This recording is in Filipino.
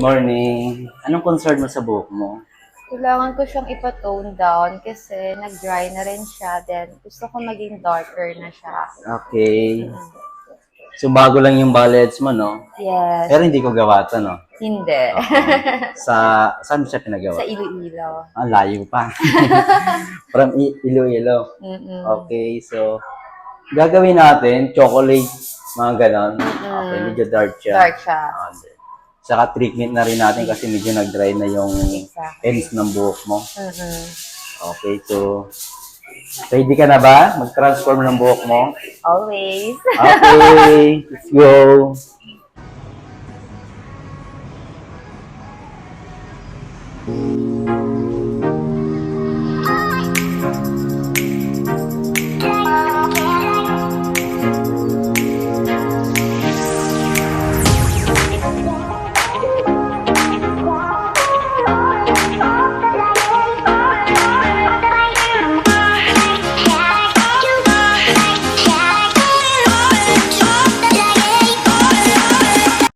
Morning. Anong concern mo sa buhok mo? Kailangan ko siyang ipa-tone down kasi nag-dry na rin siya. Then, gusto ko maging darker na siya. Okay. So, bago lang yung ballads mo, no? Yes. Pero hindi ko gawa to, no? Hindi. Saan mo siya pinagawa? Sa Iloilo. Ah, layo pa. From Iloilo. Mm-mm. Okay, so, gagawin natin, chocolate, mga ganon. Okay, medyo dark siya. Dark siya. Saka treatment na rin natin kasi medyo nag-dry na yung Exactly. ends ng buhok mo. Mm-mm. Okay, so, ready ka na ba? Mag-transform ng buhok mo? Always. Okay, let's go.